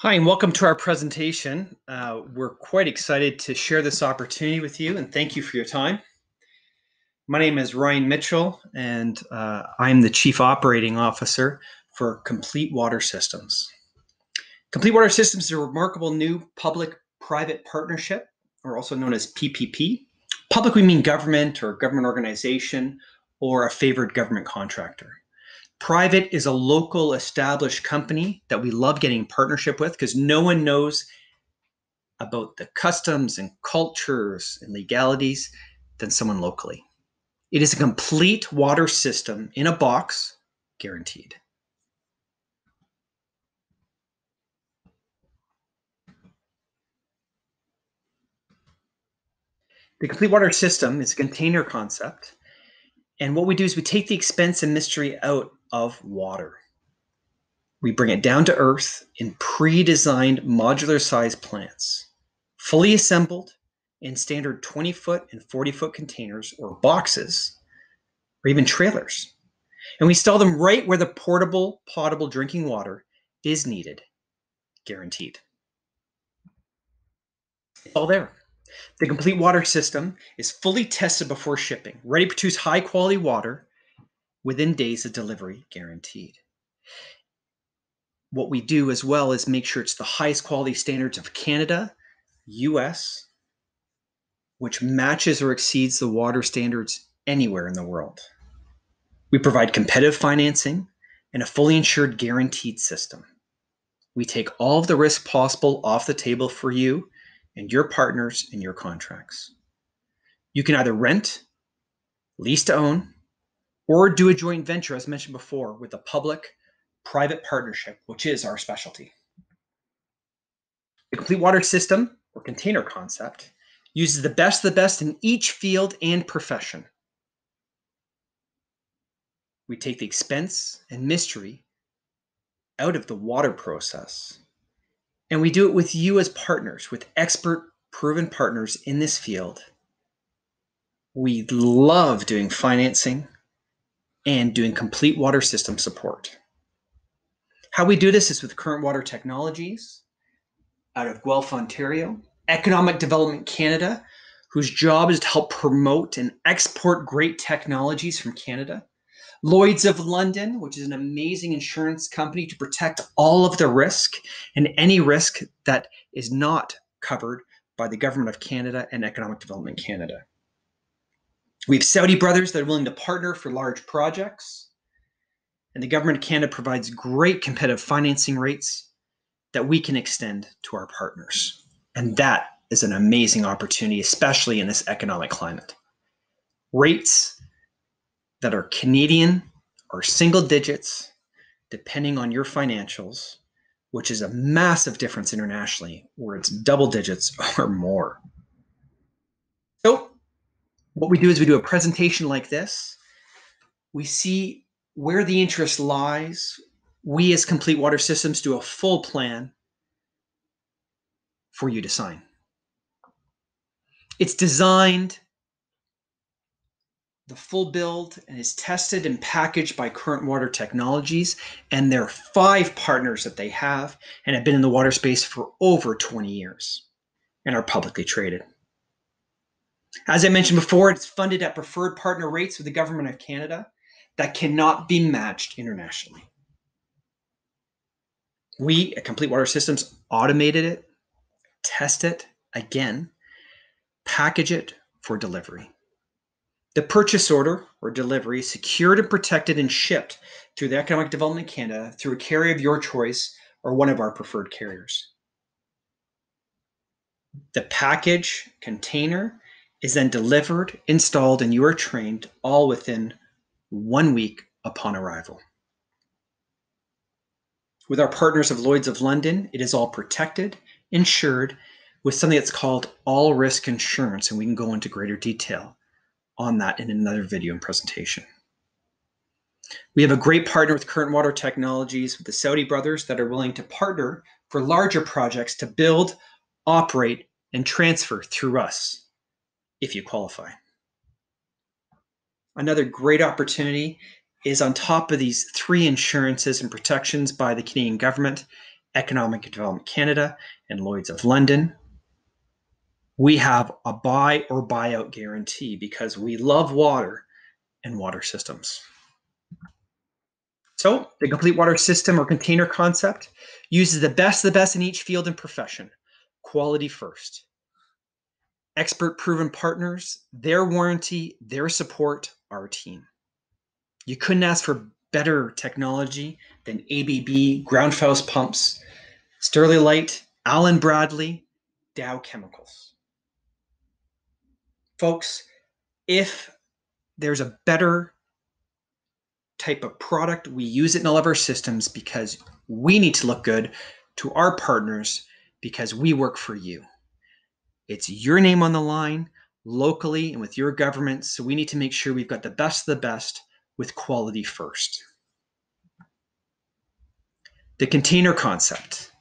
Hi, and welcome to our presentation. We're quite excited to share this opportunity with you, and thank you for your time. My name is Ryan Mitchell, and I'm the Chief Operating Officer for Complete Water Systems. Complete Water Systems is a remarkable new public-private partnership, or also known as PPP. Public, we mean government or government organization or a favored government contractor. Private is a local established company that we love getting in partnership with because no one knows about the customs and cultures and legalities than someone locally. It is a complete water system in a box, guaranteed. The complete water system is a container concept. And what we do is we take the expense and mystery out of water. We bring it down to earth in pre-designed modular size plants, fully assembled in standard 20-foot and 40-foot containers or boxes, or even trailers. And we install them right where the portable, potable drinking water is needed, guaranteed. It's all there. The complete water system is fully tested before shipping, ready to produce high quality water within days of delivery, guaranteed. What we do as well is make sure it's the highest quality standards of Canada, US, which matches or exceeds the water standards anywhere in the world. We provide competitive financing and a fully insured guaranteed system. We take all of the risk possible off the table for you and your partners in your contracts. You can either rent, lease to own, or do a joint venture, as mentioned before, with a public-private partnership, which is our specialty. The complete water system, or container concept, uses the best of the best in each field and profession. We take the expense and mystery out of the water process, and we do it with you as partners, with expert, proven partners in this field. We love doing financing and doing complete water system support. How we do this is with Current Water Technologies out of Guelph, Ontario, Economic Development Canada, whose job is to help promote and export great technologies from Canada, Lloyd's of London, which is an amazing insurance company to protect all of the risk and any risk that is not covered by the Government of Canada and Economic Development Canada. We have Saudi brothers that are willing to partner for large projects, and the Government of Canada provides great competitive financing rates that we can extend to our partners. And that is an amazing opportunity, especially in this economic climate. Rates that are Canadian or single digits, depending on your financials, which is a massive difference internationally, where it's double digits or more. So what we do is we do a presentation like this. We see where the interest lies. We as Complete Water Systems do a full plan for you to sign. It's designed, the full build, and is tested and packaged by Current Water Technologies, and there are 5 partners that they have and have been in the water space for over 20 years and are publicly traded. As I mentioned before, it's funded at preferred partner rates with the Government of Canada that cannot be matched internationally. We at Complete Water Systems automated it, test it again, package it for delivery. The purchase order or delivery is secured and protected and shipped through the Economic Development Canada through a carrier of your choice or one of our preferred carriers. The package container is then delivered, installed, and you are trained all within 1 week upon arrival. With our partners of Lloyd's of London, it is all protected, insured, with something that's called all risk insurance, and we can go into greater detail on that in another video and presentation. We have a great partner with Current Water Technologies, with the Saudi brothers that are willing to partner for larger projects to build, operate, and transfer through us, if you qualify. Another great opportunity is on top of these 3 insurances and protections by the Canadian government Economic Development Canada, and Lloyd's of London. We have a buy or buyout guarantee because we love water and water systems. So the complete water system or container concept uses the best of the best in each field and profession. Quality first. Expert proven partners, their warranty, their support, our team. You couldn't ask for better technology than ABB, Groundfaust Pumps, Sterlite, Allen Bradley, Dow Chemicals. Folks, if there's a better type of product, we use it in all of our systems because we need to look good to our partners because we work for you. It's your name on the line locally and with your government, so we need to make sure we've got the best of the best with quality first. The container concept.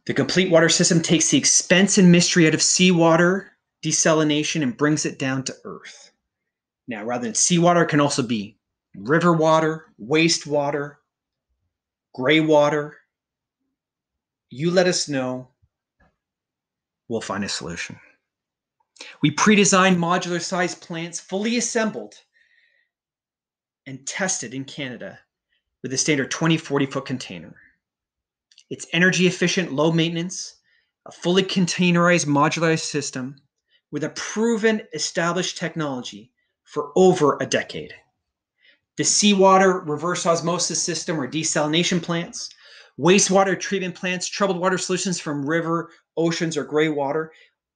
The complete water system takes the expense and mystery out of seawater desalination and brings it down to earth. Now, rather than seawater, it can also be river water, wastewater, gray water. You let us know. We'll find a solution. We pre-designed modular-sized plants fully assembled and tested in Canada with a standard 20-40-foot container. It's energy efficient, low maintenance, a fully containerized modularized system with a proven established technology for over a decade. The seawater reverse osmosis system or desalination plants, wastewater treatment plants, troubled water solutions from river, oceans, or gray water,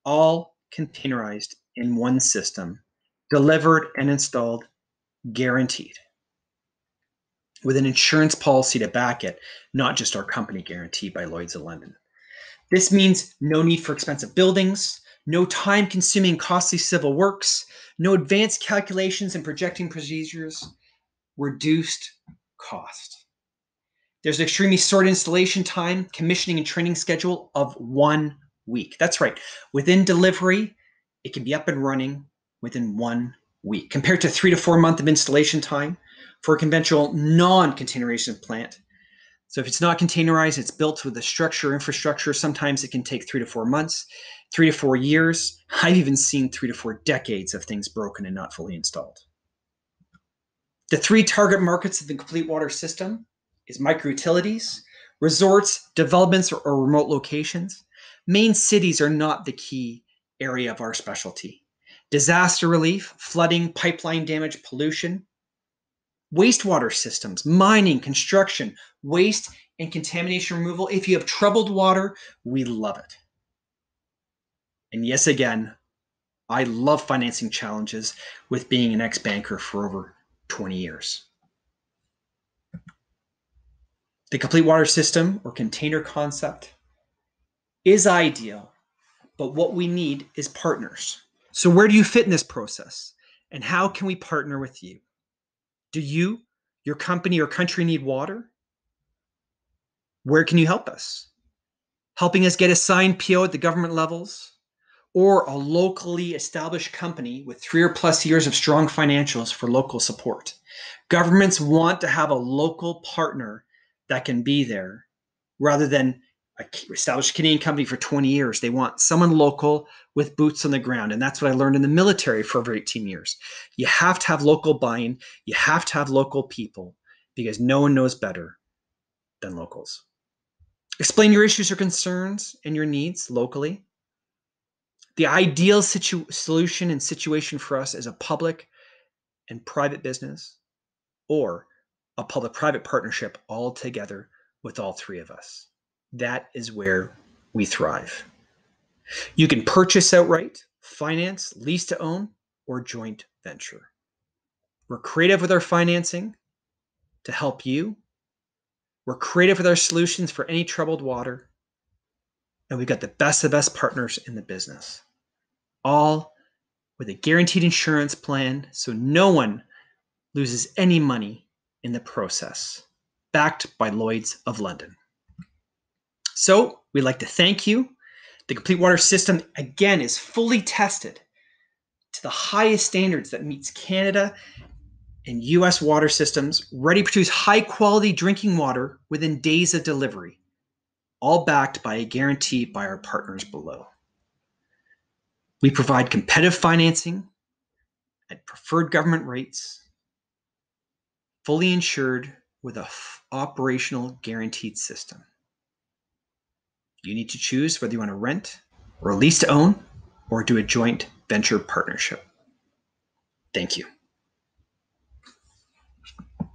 all containerized in one system, delivered and installed, guaranteed, with an insurance policy to back it, not just our company guarantee by Lloyd's of London. This means no need for expensive buildings, no time-consuming costly civil works, no advanced calculations and projecting procedures, reduced cost. There's an extremely short installation time, commissioning and training schedule of 1 week. That's right. Within delivery, it can be up and running within 1 week, compared to 3 to 4 months of installation time for a conventional non-containerization plant. So if it's not containerized, it's built with the structure, infrastructure. Sometimes it can take 3 to 4 months, 3 to 4 years. I've even seen 3 to 4 decades of things broken and not fully installed. The 3 target markets of the complete water system is micro-utilities, resorts, developments, or remote locations. Main cities are not the key area of our specialty. Disaster relief, flooding, pipeline damage, pollution. Wastewater systems, mining, construction, waste and contamination removal. If you have troubled water, we love it. And yes, again, I love financing challenges with being an ex-banker for over 20 years. The complete water system or container concept is ideal, but what we need is partners. So where do you fit in this process? And how can we partner with you? Do you, your company or country need water? Where can you help us? Helping us get a signed PO at the government levels? Or a locally established company with 3 or plus years of strong financials for local support? Governments want to have a local partner that can be there rather than an established Canadian company for 20 years. They want someone local with boots on the ground. And that's what I learned in the military for over 18 years. You have to have local buy-in. You have to have local people because no one knows better than locals. Explain your issues or concerns and your needs locally. The ideal solution and situation for us is a public and private business or a public-private partnership all together with all 3 of us. That is where we thrive. You can purchase outright, finance, lease to own, or joint venture. We're creative with our financing to help you. We're creative with our solutions for any troubled water. And we've got the best of the best partners in the business, all with a guaranteed insurance plan so no one loses any money in the process, backed by Lloyd's of London. So we'd like to thank you. The complete water system, again, is fully tested to the highest standards that meets Canada and US water systems, ready to produce high quality drinking water within days of delivery. all backed by a guarantee by our partners below. We provide competitive financing at preferred government rates, fully insured with an operational guaranteed system. You need to choose whether you want to rent or lease to own or do a joint venture partnership. Thank you.